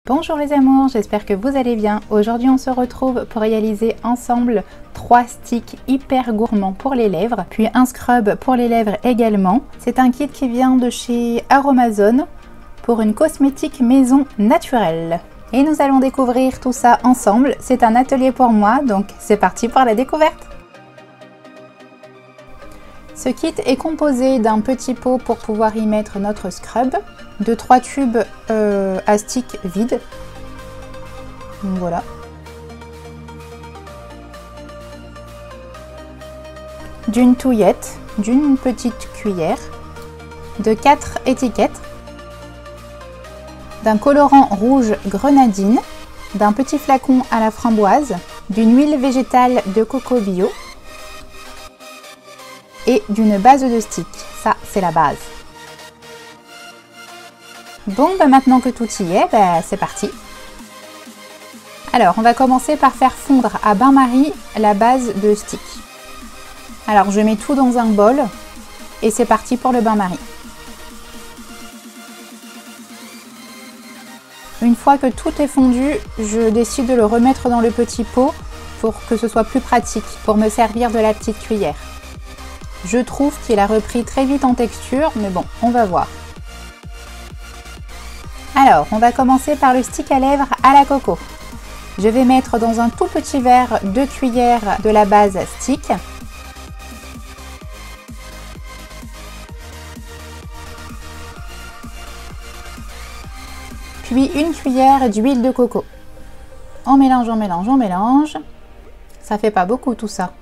Bonjour les amours, j'espère que vous allez bien. Aujourd'hui on se retrouve pour réaliser ensemble 3 sticks hyper gourmands pour les lèvres, puis un scrub pour les lèvres également. C'est un kit qui vient de chez Aromazone pour une cosmétique maison naturelle. Et nous allons découvrir tout ça ensemble. C'est un atelier pour moi, donc c'est parti pour la découverte. Ce kit est composé d'un petit pot pour pouvoir y mettre notre scrub, de 3 tubes à stick vides. Voilà. D'une touillette, d'une petite cuillère, de 4 étiquettes, d'un colorant rouge grenadine, d'un petit flacon à la framboise, d'une huile végétale de coco bio et d'une base de stick. Ça, c'est la base. Bon, maintenant que tout y est, c'est parti. Alors, on va commencer par faire fondre à bain-marie la base de stick. Alors, je mets tout dans un bol et c'est parti pour le bain-marie. Une fois que tout est fondu, je décide de le remettre dans le petit pot pour que ce soit plus pratique, pour me servir de la petite cuillère. Je trouve qu'il a repris très vite en texture, mais bon, on va voir. Alors, on va commencer par le stick à lèvres à la coco. Je vais mettre dans un tout petit verre 2 cuillères de la base stick. Puis une cuillère d'huile de coco. On mélange, on mélange, on mélange. Ça fait pas beaucoup tout ça.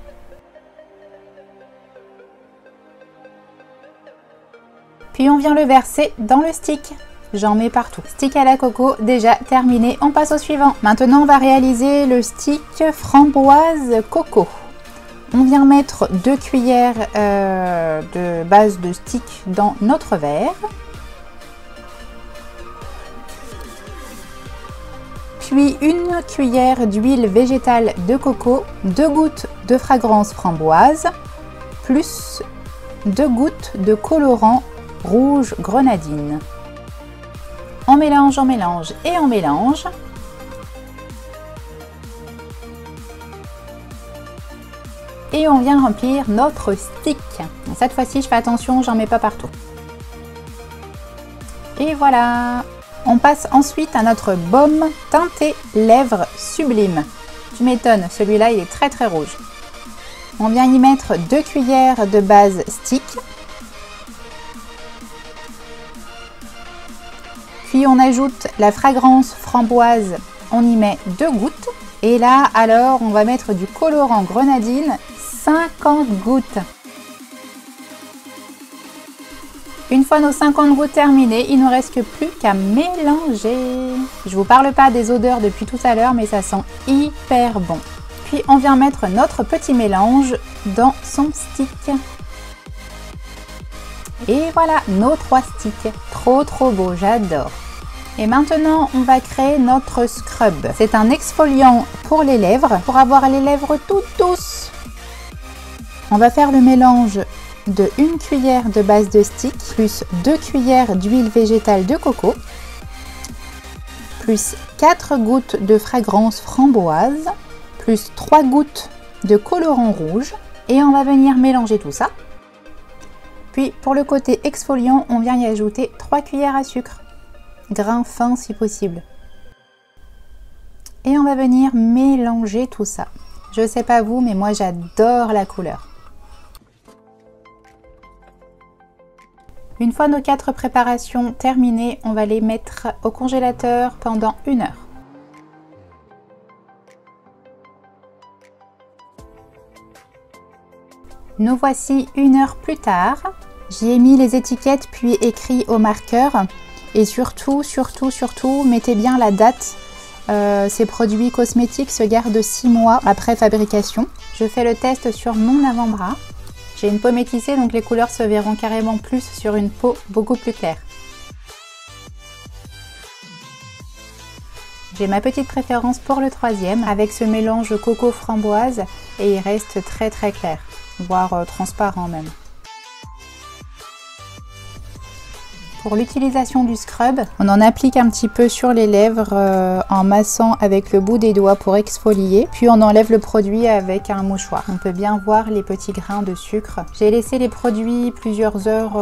Puis on vient le verser dans le stick. J'en mets partout. Stick à la coco, déjà terminé. On passe au suivant. Maintenant, on va réaliser le stick framboise coco. On vient mettre 2 cuillères de base de stick dans notre verre. Puis une cuillère d'huile végétale de coco, 2 gouttes de fragrance framboise, plus 2 gouttes de colorant rouge grenadine. On mélange et on mélange. Et on vient remplir notre stick. Cette fois-ci, je fais attention, j'en mets pas partout. Et voilà. On passe ensuite à notre baume teinté lèvres sublime. Tu m'étonnes, celui-là il est très très rouge. On vient y mettre 2 cuillères de base stick. Puis on ajoute la fragrance framboise, on y met 2 gouttes. Et là, alors, on va mettre du colorant grenadine, 50 gouttes. Une fois nos 50 gouttes terminées, il ne nous reste plus qu'à mélanger. Je vous parle pas des odeurs depuis tout à l'heure, mais ça sent hyper bon. Puis on vient mettre notre petit mélange dans son stick. Et voilà, nos 3 sticks. Trop trop beau, j'adore. Et maintenant, on va créer notre scrub. C'est un exfoliant pour les lèvres, pour avoir les lèvres toutes douces. On va faire le mélange de 1 cuillère de base de stick, plus 2 cuillères d'huile végétale de coco, plus 4 gouttes de fragrance framboise, plus 3 gouttes de colorant rouge. Et on va venir mélanger tout ça. Puis pour le côté exfoliant, on vient y ajouter 3 cuillères à sucre, grain fin si possible. Et on va venir mélanger tout ça. Je sais pas vous, mais moi j'adore la couleur. Une fois nos 4 préparations terminées, on va les mettre au congélateur pendant 1 heure. Nous voici 1 heure plus tard. J'y ai mis les étiquettes puis écrit au marqueur. Et surtout, mettez bien la date. Ces produits cosmétiques se gardent 6 mois après fabrication. Je fais le test sur mon avant-bras. J'ai une peau métissée, donc les couleurs se verront carrément plus sur une peau beaucoup plus claire. J'ai ma petite préférence pour le 3e avec ce mélange coco framboise et il reste très très clair, voire transparent même. pour l'utilisation du scrub, on en applique un petit peu sur les lèvres en massant avec le bout des doigts pour exfolier, puis on enlève le produit avec un mouchoir. On peut bien voir les petits grains de sucre. J'ai laissé les produits plusieurs heures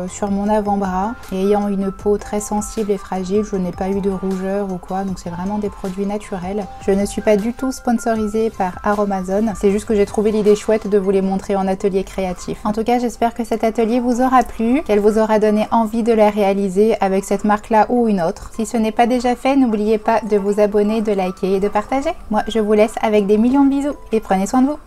sur mon avant-bras et ayant une peau très sensible et fragile, je n'ai pas eu de rougeur ou quoi, donc c'est vraiment des produits naturels. Je ne suis pas du tout sponsorisée par Aromazone, c'est juste que j'ai trouvé l'idée chouette de vous les montrer en atelier créatif. En tout cas, j'espère que cet atelier vous aura plu, qu'elle vous aura donné envie de la réaliser avec cette marque-là ou une autre. Si ce n'est pas déjà fait, n'oubliez pas de vous abonner, de liker et de partager. Moi, je vous laisse avec des millions de bisous et prenez soin de vous.